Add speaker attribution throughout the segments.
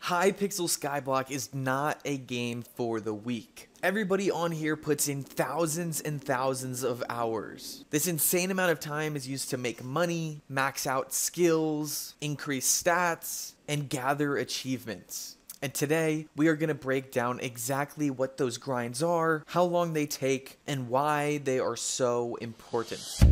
Speaker 1: Hypixel Skyblock is not a game for the weak. Everybody on here puts in thousands and thousands of hours. This insane amount of time is used to make money, max out skills, increase stats, and gather achievements. And today, we are going to break down exactly what those grinds are, how long they take, and why they are so important.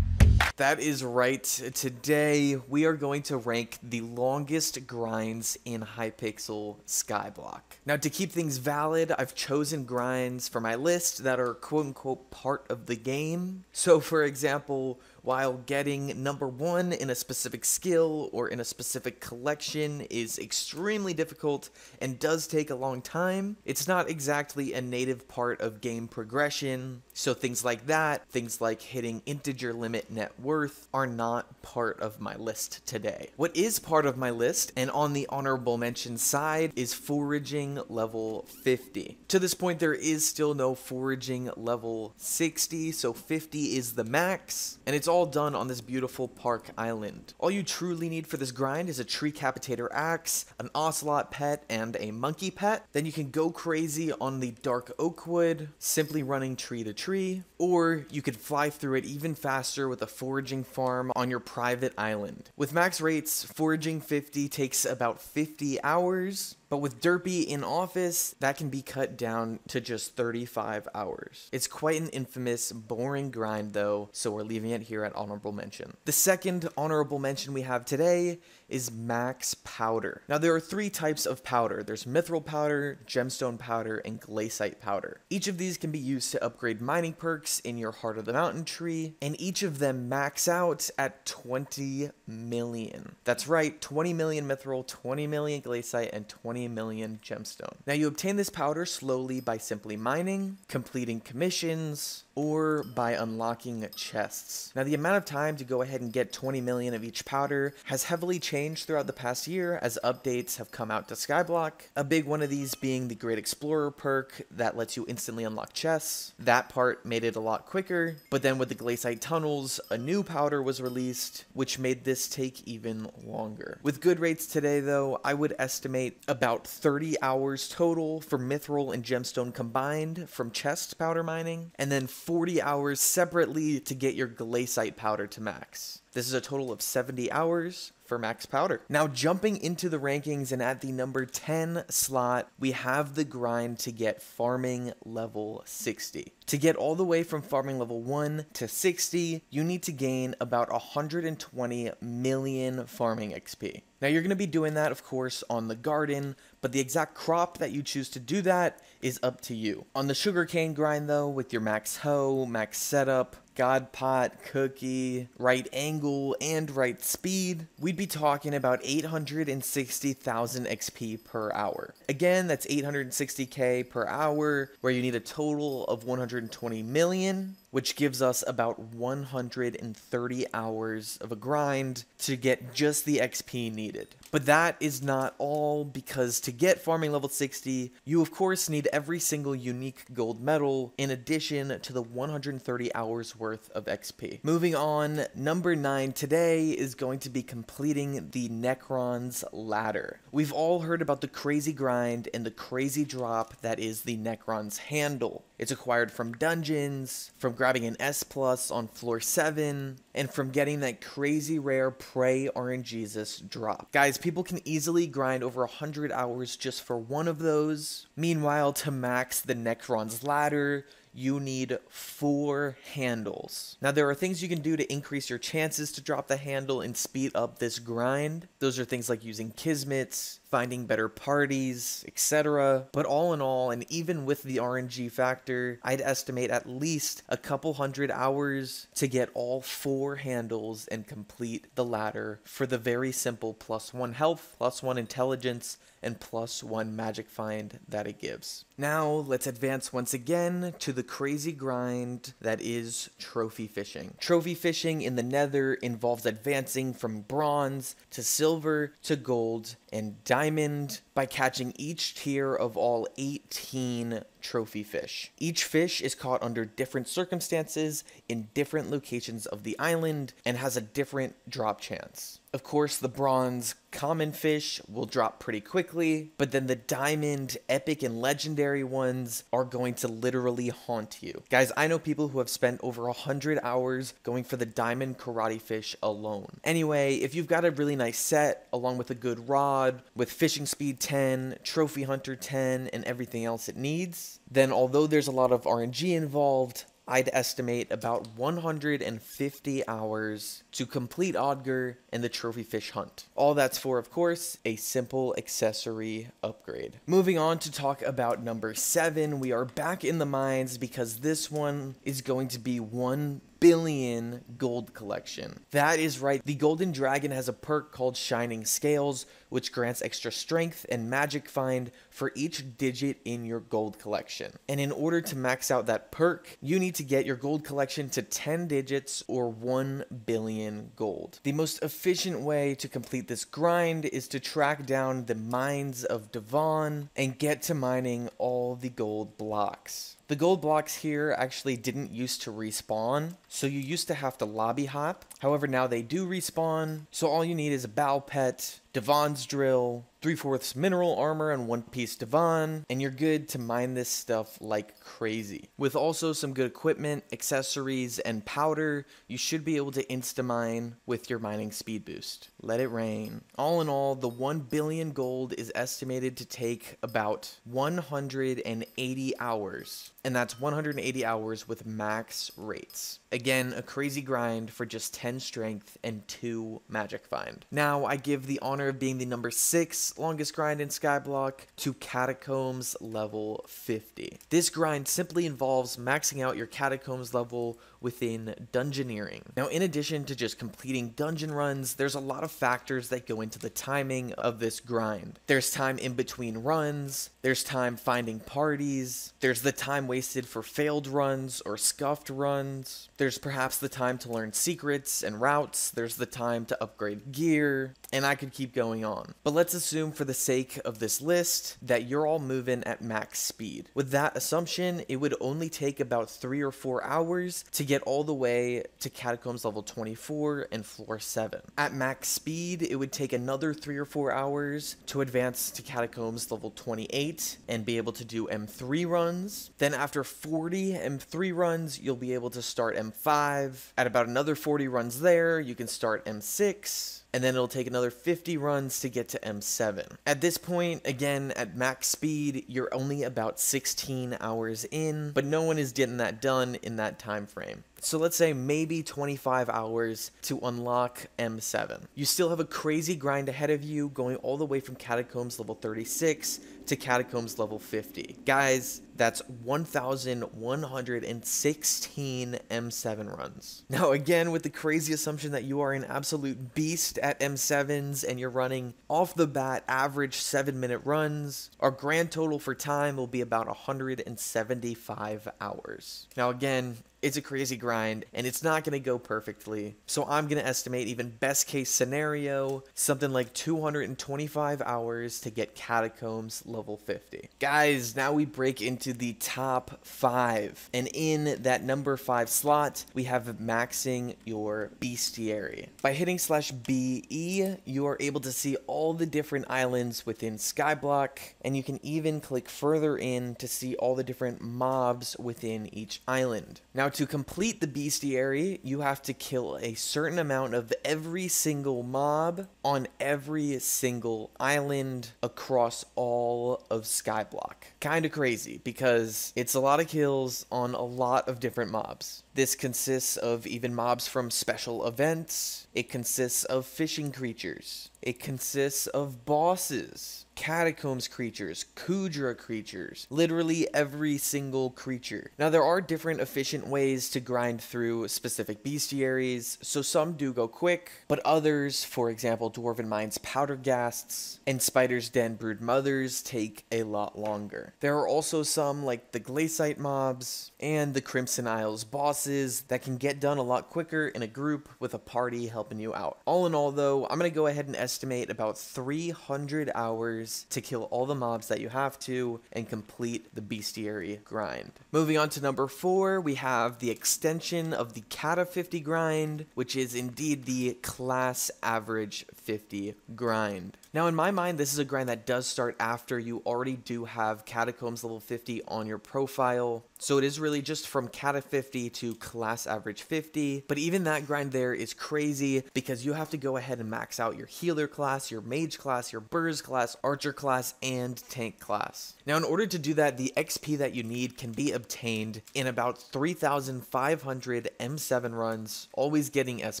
Speaker 1: That is right. Today, we are going to rank the longest grinds in Hypixel Skyblock. Now, to keep things valid, I've chosen grinds for my list that are quote-unquote part of the game. So, for example, while getting number 1 in a specific skill or in a specific collection is extremely difficult and does take a long time, it's not exactly a native part of game progression. So things like that, things like hitting integer limit net worth, are not part of my list today. What is part of my list, and on the honorable mention side, is foraging level 50. To this point, there is still no foraging level 60, so 50 is the max, and it's all done on this beautiful park island. All you truly need for this grind is a tree capitator axe, an ocelot pet, and a monkey pet. Then you can go crazy on the dark oak wood, simply running tree to tree, or you could fly through it even faster with a foraging farm on your private island. With max rates, foraging 50 takes about 50 hours, but with Derpy in office, that can be cut down to just 35 hours. It's quite an infamous, boring grind though, so we're leaving it here at honorable mention. The second honorable mention we have today is max powder. Now there are 3 types of powder. There's mithril powder, gemstone powder, and glaciite powder. Each of these can be used to upgrade mining perks in your Heart of the Mountain tree, and each of them max out at 20 million. That's right, 20 million mithril, 20 million glaciite, and 20 million gemstone. Now you obtain this powder slowly by simply mining, completing commissions, or by unlocking chests. Now the amount of time to go ahead and get 20 million of each powder has heavily changed throughout the past year as updates have come out to Skyblock. A big one of these being the Great Explorer perk that lets you instantly unlock chests. That part made it a lot quicker, but then with the glaciite tunnels, a new powder was released, which made this take even longer. With good rates today though, I would estimate about 30 hours total for mithril and gemstone combined from chest powder mining, and then 40 hours separately to get your glaciite powder to max. This is a total of 70 hours for max powder. Now jumping into the rankings, and at the number 10 slot, we have the grind to get farming level 60. To get all the way from farming level 1 to 60, you need to gain about 120 million farming XP. Now you're going to be doing that, of course, on the garden, but the exact crop that you choose to do that is up to you. On the sugarcane grind though, with your max hoe, max setup, God pot, cookie, right angle, and right speed, we'd be talking about 860,000 XP per hour. Again, that's 860k per hour, where you need a total of 120 million, which gives us about 130 hours of a grind to get just the XP needed. But that is not all, because to get farming level 60, you of course need every single unique gold medal in addition to the 130 hours worth of XP. Moving on, number 9 today is going to be completing the Necron's Ladder. We've all heard about the crazy grind and the crazy drop that is the Necron's Handle. It's acquired from dungeons, from grabbing an S+ on floor 7, and from getting that crazy rare Prey RNGesus drop. Guys, people can easily grind over 100 hours just for one of those. Meanwhile, to max the Necron's Ladder, you need 4 handles. Now there are things you can do to increase your chances to drop the handle and speed up this grind. Those are things like using Kismets, finding better parties, etc. But all in all, and even with the RNG factor, I'd estimate at least a couple hundred hours to get all 4 handles and complete the ladder for the very simple +1 health, +1 intelligence, and +1 magic find that it gives. Now let's advance once again to the crazy grind that is trophy fishing. Trophy fishing in the Nether involves advancing from bronze to silver to gold and diamond by catching each tier of all 18 trophy fish. Each fish is caught under different circumstances in different locations of the island and has a different drop chance. Of course, the bronze common fish will drop pretty quickly, but then the diamond, epic, and legendary ones are going to literally haunt you. Guys, I know people who have spent over 100 hours going for the diamond karate fish alone. Anyway, if you've got a really nice set, along with a good rod, with fishing speed 10, trophy hunter 10, and everything else it needs, then although there's a lot of RNG involved, I'd estimate about 150 hours to complete Odger and the trophy fish hunt. All that's for, of course, a simple accessory upgrade. Moving on to talk about number 7, we are back in the mines because this one is going to be 1 billion gold collection. That is right, the Golden Dragon has a perk called Shining Scales, which grants extra strength and magic find for each digit in your gold collection. And in order to max out that perk, you need to get your gold collection to 10 digits or 1 billion gold. The most efficient way to complete this grind is to track down the mines of Devon and get to mining all the gold blocks. The gold blocks here actually didn't used to respawn, so you used to have to lobby hop. However, now they do respawn, so all you need is a Bow Pet, Devon's Drill, 3/4 mineral armor, and 1 piece Devon, and you're good to mine this stuff like crazy. With also some good equipment, accessories, and powder, you should be able to insta-mine with your mining speed boost. Let it rain. All in all, the 1 billion gold is estimated to take about 180 hours. And that's 180 hours with max rates. Again, a crazy grind for just 10 strength and 2 magic find. Now, I give the honor of being the number 6 longest grind in Skyblock to Catacombs level 50. This grind simply involves maxing out your Catacombs level within Dungeoneering. Now, in addition to just completing dungeon runs, there's a lot of factors that go into the timing of this grind. There's time in between runs, there's time finding parties, there's the time wasted for failed runs or scuffed runs, there's perhaps the time to learn secrets and routes, there's the time to upgrade gear, and I could keep going on. But let's assume for the sake of this list that you're all moving at max speed. With that assumption, it would only take about 3 or 4 hours to get all the way to Catacombs level 24 and floor 7. At max speed, it would take another 3 or 4 hours to advance to Catacombs level 28 and be able to do M3 runs. Then after 40 M3 runs, you'll be able to start M5. At about another 40 runs there, you can start M6. And then it'll take another 50 runs to get to M7. At this point, again, at max speed, you're only about 16 hours in, but no one is getting that done in that time frame. So let's say maybe 25 hours to unlock M7. You still have a crazy grind ahead of you, going all the way from Catacombs level 36 to Catacombs level 50. Guys, that's 1,116 M7 runs. Now again, with the crazy assumption that you are an absolute beast at M7s and you're running off the bat average 7-minute runs, our grand total for time will be about 175 hours. Now again, it's a crazy grind, and it's not going to go perfectly. So I'm going to estimate, even best case scenario, something like 225 hours to get Catacombs level 50. Guys, now we break into the top 5. And in that number 5 slot, we have maxing your bestiary. By hitting /BE, you are able to see all the different islands within Skyblock, and you can even click further in to see all the different mobs within each island. Now, to complete the bestiary, you have to kill a certain amount of every single mob on every single island across all of Skyblock. Kinda crazy, because it's a lot of kills on a lot of different mobs. This consists of even mobs from special events, it consists of fishing creatures, it consists of bosses, catacombs creatures, Kudra creatures, literally every single creature. Now there are different efficient ways to grind through specific bestiaries, so some do go quick, but others, for example Dwarven Mines Powderghasts and Spider's Den Brood Mothers, take a lot longer. There are also some like the Glaciate mobs and the Crimson Isles bosses that can get done a lot quicker in a group with a party helping you out. All in all though, I'm going to go ahead and estimate about 300 hours to kill all the mobs that you have to and complete the bestiary grind. Moving on to number 4, we have the extension of the Kata 50 grind, which is indeed the class average 50 grind. Now in my mind, this is a grind that does start after you already do have Catacombs level 50 on your profile. So it is really just from Kata 50 to class average 50, but even that grind there is crazy because you have to go ahead and max out your healer class, your mage class, your burz class, archer class, and tank class. Now in order to do that, the XP that you need can be obtained in about 3,500 M7 runs, always getting S+.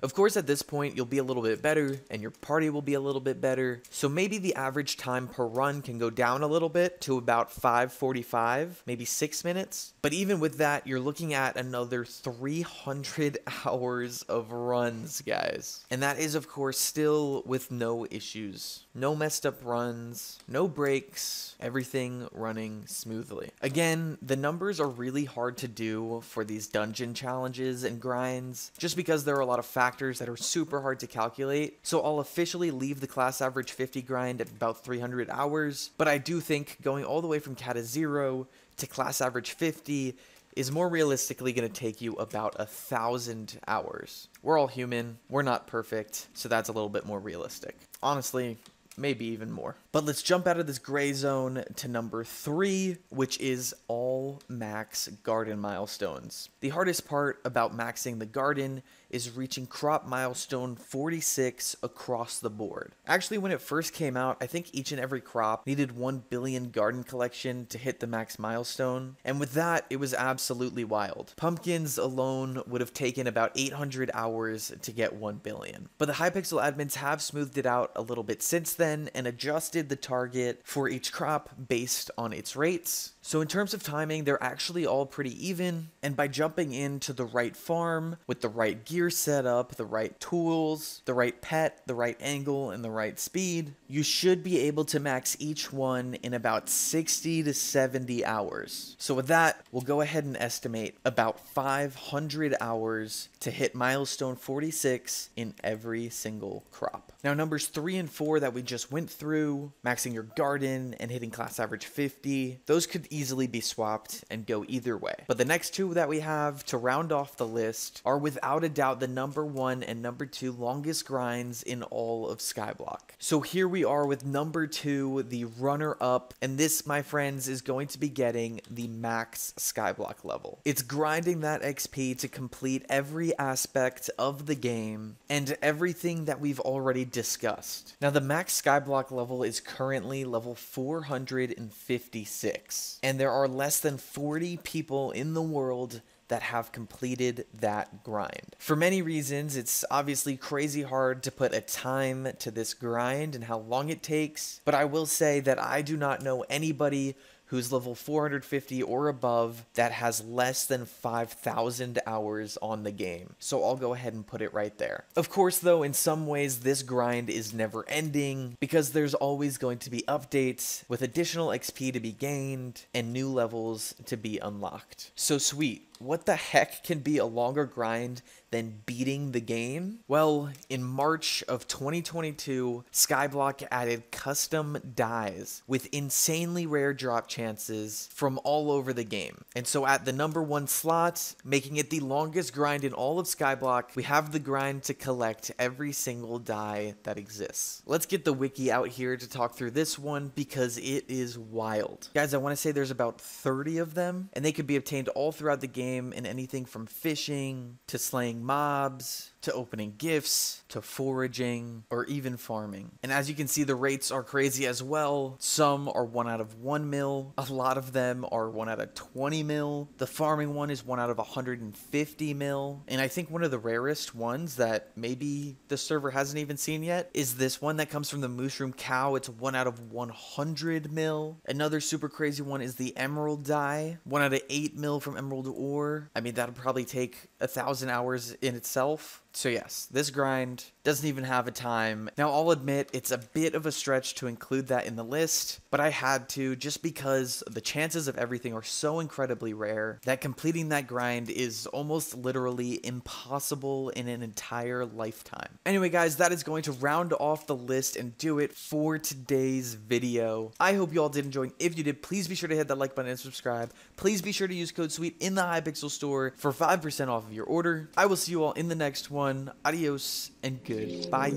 Speaker 1: Of course at this point you'll be a little bit better and your party will be a little bit better, so maybe the average time per run can go down a little bit to about 5:45, maybe 6 minutes. But even with that, you're looking at another 300 hours of runs, guys. And that is, of course, still with no issues. No messed up runs, no breaks, everything running smoothly. Again, the numbers are really hard to do for these dungeon challenges and grinds, just because there are a lot of factors that are super hard to calculate. So I'll officially leave the class average 50 grind at about 300 hours, but I do think going all the way from Kata 0 to class average 50 is more realistically going to take you about 1,000 hours. We're all human, we're not perfect, so that's a little bit more realistic. Honestly, maybe even more. But let's jump out of this gray zone to number 3, which is all max garden milestones. The hardest part about maxing the garden is reaching crop milestone 46 across the board. Actually, when it first came out, I think each and every crop needed 1 billion garden collection to hit the max milestone, and with that, it was absolutely wild. Pumpkins alone would have taken about 800 hours to get 1 billion. But the Hypixel admins have smoothed it out a little bit since then and adjusted the target for each crop based on its rates. So in terms of timing, they're actually all pretty even, and by jumping into the right farm with the right gear setup, the right tools, the right pet, the right angle, and the right speed, you should be able to max each one in about 60 to 70 hours. So with that, we'll go ahead and estimate about 500 hours to hit milestone 46 in every single crop. Now numbers 3 and 4 that we just went through, maxing your garden and hitting class average 50, those could easily be swapped and go either way. But the next two that we have to round off the list are without a doubt the number 1 and number 2 longest grinds in all of Skyblock. So here we are with number 2, the runner-up, and this, my friends, is going to be getting the max Skyblock level. It's grinding that XP to complete every aspect of the game and everything that we've already discussed. Now the max Skyblock level is currently level 456, and there are less than 40 people in the world that have completed that grind. For many reasons, it's obviously crazy hard to put a time to this grind and how long it takes, but I will say that I do not know anybody who's level 450 or above that has less than 5,000 hours on the game. So I'll go ahead and put it right there. Of course though, in some ways this grind is never ending because there's always going to be updates with additional XP to be gained and new levels to be unlocked. So sweet. What the heck can be a longer grind than beating the game? Well, in March of 2022, Skyblock added custom dies with insanely rare drop chances from all over the game. And so at the number 1 slot, making it the longest grind in all of Skyblock, we have the grind to collect every single die that exists. Let's get the wiki out here to talk through this one because it is wild. Guys, I want to say there's about 30 of them, and they could be obtained all throughout the game in anything from fishing to slaying mobs to opening gifts, to foraging, or even farming. And as you can see, the rates are crazy as well. Some are 1 out of 1 mil. A lot of them are 1 out of 20 mil. The farming one is 1 out of 150 mil. And I think one of the rarest ones that maybe the server hasn't even seen yet is this one that comes from the Mushroom Cow. It's 1 out of 100 mil. Another super crazy one is the Emerald Die. 1 out of 8 mil from Emerald Ore. I mean, that'll probably take 1,000 hours in itself. So yes, this grind doesn't even have a time. Now, I'll admit it's a bit of a stretch to include that in the list, but I had to just because the chances of everything are so incredibly rare that completing that grind is almost literally impossible in an entire lifetime. Anyway, guys, that is going to round off the list and do it for today's video. I hope you all did enjoy. If you did, please be sure to hit that like button and subscribe. Please be sure to use code SWEET in the Hypixel store for 5% off of your order. I will see you all in the next one. Adios and goodbye.